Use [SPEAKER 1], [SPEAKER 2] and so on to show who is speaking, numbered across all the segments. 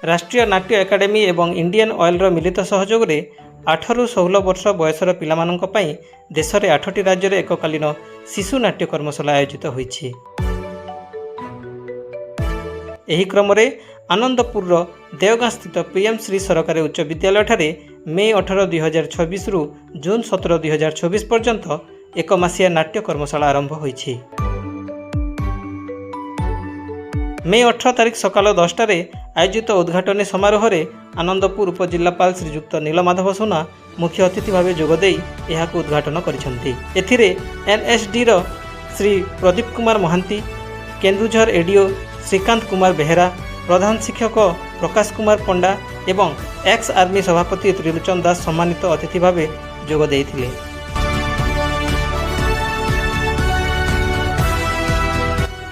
[SPEAKER 1] राष्ट्रीय नाट्य एकाडेमी एवं इंडियन ऑयल मिलित सहयोग में 8 ରୁ 16 वर्ष बयसर पिलामानंक पई देश में 8टी राज्य में एककालीन शिशु नाट्य कर्मशाला आयोजित होईछि। एही क्रम में आनंदपुर देवगाँ स्थित पीएम श्री सरकारी उच्च विद्यालय ठारे मे 18 2026 रु जून 17 2024 पर्यंत एक मासिया नाट्य कर्मशाला आरंभ होईछि। मे 18 तारिख सकाल 10टारे आयोजित उद्घाटनी समारोह में आनंदपुर उपजिल्लापाल श्रीजुक्त नीलमाधव सुना मुख्य अतिथि भाव जोगदे यह उद्घाटन करिसेंति। एथिरे एनएसडी रो श्री प्रदीप कुमार महांती, केन्दुझर एडीओ श्रीकांत कुमार बेहेरा, प्रधान शिक्षक प्रकाश कुमार पंडा एवं एक्स आर्मी सभापति त्रिलोचन दास सम्मानित अतिथि भाव जोगदे थिले।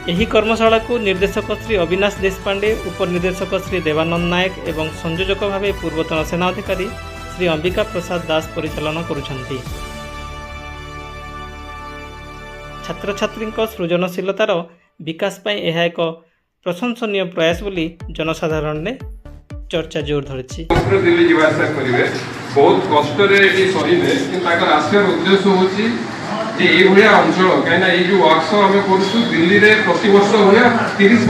[SPEAKER 1] एही कर्मशाला को निर्देशक श्री अविनाश देशपांडे, उपनिर्देशक श्री देवानंद नायक एवं संयोजक भाव पूर्वतन सेना अधिकारी श्री अंबिका प्रसाद दास परिचालन करुछंती। छात्र छात्री सृजनशीलतार विकास पाई यह एक प्रशंसनीय प्रयास बोली जनसाधारण ने चर्चा जोर धरिछि।
[SPEAKER 2] दिल्ली जीवासा करिवे बहुत कष्ट रे एटी सहिबे कि ताकर आस्यर उद्देश्य होछि जे ए भलिया अंचल काइना ए जो वर्कशॉप हमें करछु दिल्ली रे प्रति वर्ष भलिया 30